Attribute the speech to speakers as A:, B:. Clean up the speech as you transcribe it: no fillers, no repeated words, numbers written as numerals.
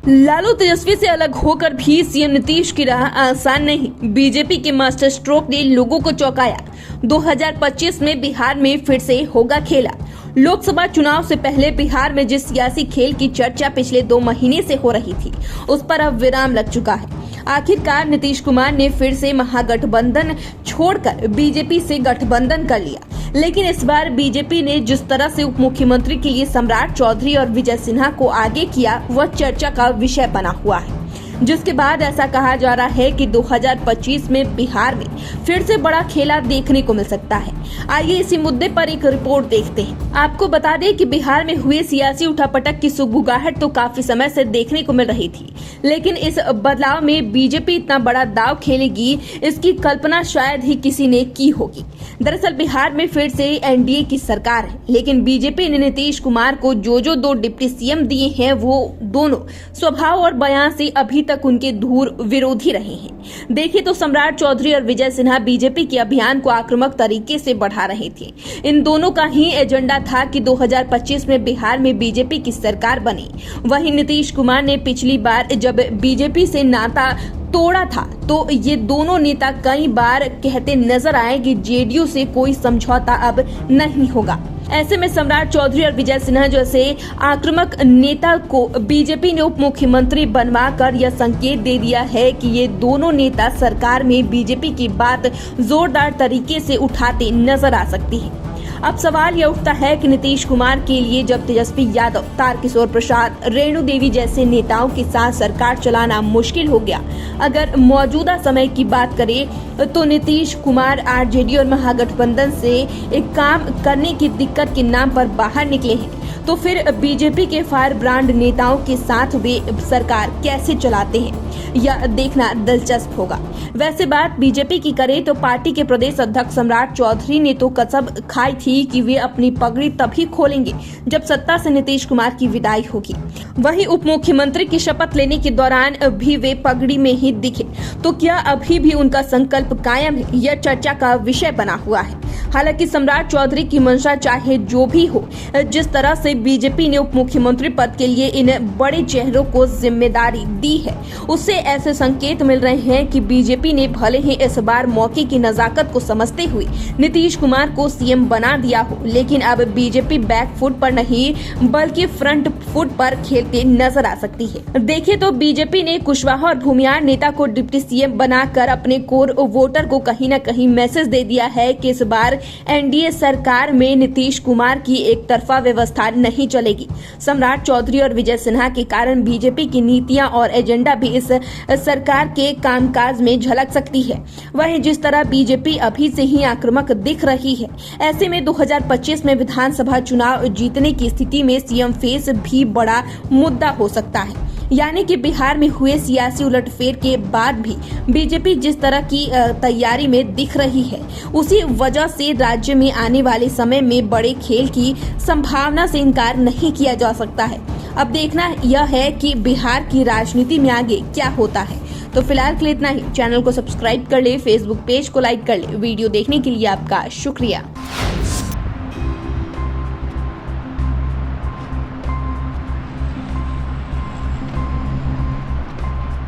A: लालू तेजस्वी से अलग होकर भी सीएम नीतीश की राह आसान नहीं। बीजेपी के मास्टर स्ट्रोक ने लोगों को चौंकाया। 2025 में बिहार में फिर से होगा खेला। लोकसभा चुनाव से पहले बिहार में जिस सियासी खेल की चर्चा पिछले 2 महीने से हो रही थी, उस पर अब विराम लग चुका है। आखिरकार नीतीश कुमार ने फिर से महागठबंधन छोड़कर बीजेपी से गठबंधन कर लिया। लेकिन इस बार बीजेपी ने जिस तरह से उप मुख्यमंत्री के लिए सम्राट चौधरी और विजय सिन्हा को आगे किया, वह चर्चा का विषय बना हुआ है। जिसके बाद ऐसा कहा जा रहा है कि 2025 में बिहार में फिर से बड़ा खेला देखने को मिल सकता है। आइए इसी मुद्दे पर एक रिपोर्ट देखते हैं। आपको बता दें कि बिहार में हुए सियासी उठापटक की सुगबुगाहट तो काफी समय से देखने को मिल रही थी, लेकिन इस बदलाव में बीजेपी इतना बड़ा दांव खेलेगी, इसकी कल्पना शायद ही किसी ने की होगी। दरअसल बिहार में फिर से एनडीए की सरकार है, लेकिन बीजेपी ने नीतीश कुमार को जो 2 डिप्टी सीएम दिए हैं, वो दोनों स्वभाव और बयान से अभी तक उनके धूर विरोधी रहे हैं। देखिए तो सम्राट चौधरी और विजय सिन्हा बीजेपी के अभियान को आक्रामक तरीके से बढ़ा रहे थे। इन दोनों का ही एजेंडा था कि 2025 में बिहार में बीजेपी की सरकार बने। वहीं नीतीश कुमार ने पिछली बार जब बीजेपी से नाता तोड़ा था, तो ये दोनों नेता कई बार कहते नजर आए कि जेडीयू से कोई समझौता अब नहीं होगा। ऐसे में सम्राट चौधरी और विजय सिन्हा जैसे आक्रामक नेता को बीजेपी ने उप मुख्यमंत्री बनवाकर यह संकेत दे दिया है कि ये दोनों नेता सरकार में बीजेपी की बात जोरदार तरीके से उठाते नजर आ सकती है। अब सवाल यह उठता है कि नीतीश कुमार के लिए जब तेजस्वी यादव, तारकिशोर प्रसाद, रेणु देवी जैसे नेताओं के साथ सरकार चलाना मुश्किल हो गया, अगर मौजूदा समय की बात करें तो नीतीश कुमार आरजेडी और महागठबंधन से एक काम करने की दिक्कत के नाम पर बाहर निकले हैं, तो फिर बीजेपी के फायर ब्रांड नेताओं के साथ वे सरकार कैसे चलाते हैं, यह देखना दिलचस्प होगा। वैसे बात बीजेपी की करें तो पार्टी के प्रदेश अध्यक्ष सम्राट चौधरी ने तो कसम खाई थी कि वे अपनी पगड़ी तभी खोलेंगे जब सत्ता से नीतीश कुमार की विदाई होगी। वहीं उप मुख्यमंत्री की शपथ लेने के दौरान भी वे पगड़ी में ही दिखे, तो क्या अभी भी उनका संकल्प कायम है, यह चर्चा का विषय बना हुआ है। हालांकि सम्राट चौधरी की मंशा चाहे जो भी हो, जिस तरह से बीजेपी ने उप मुख्यमंत्री पद के लिए इन बड़े चेहरों को जिम्मेदारी दी है, उससे ऐसे संकेत मिल रहे हैं कि बीजेपी ने भले ही इस बार मौके की नजाकत को समझते हुए नीतीश कुमार को सीएम बना दिया हो, लेकिन अब बीजेपी बैक फुट पर नहीं बल्कि फ्रंट फुट पर खेलते नजर आ सकती है। देखिए तो बीजेपी ने कुशवाहा और भूमियार नेता को डिप्टी सीएम बनाकर अपने कोर वोटर को कहीं न कहीं मैसेज दे दिया है कि इस बार एनडीए सरकार में नीतीश कुमार की एक तरफा व्यवस्था नहीं चलेगी। सम्राट चौधरी और विजय सिन्हा के कारण बीजेपी की नीतियां और एजेंडा भी इस सरकार के कामकाज में झलक सकती है। वहीं जिस तरह बीजेपी अभी से ही आक्रामक दिख रही है, ऐसे में 2025 में विधानसभा चुनाव जीतने की स्थिति में सीएम फेस भी बड़ा मुद्दा हो सकता है। यानी कि बिहार में हुए सियासी उलटफेर के बाद भी बीजेपी जिस तरह की तैयारी में दिख रही है, उसी वजह से राज्य में आने वाले समय में बड़े खेल की संभावना से इनकार नहीं किया जा सकता है। अब देखना यह है कि बिहार की राजनीति में आगे क्या होता है। तो फिलहाल के लिए इतना ही। चैनल को सब्सक्राइब कर ले, फेसबुक पेज को लाइक कर ले। वीडियो देखने के लिए आपका शुक्रिया।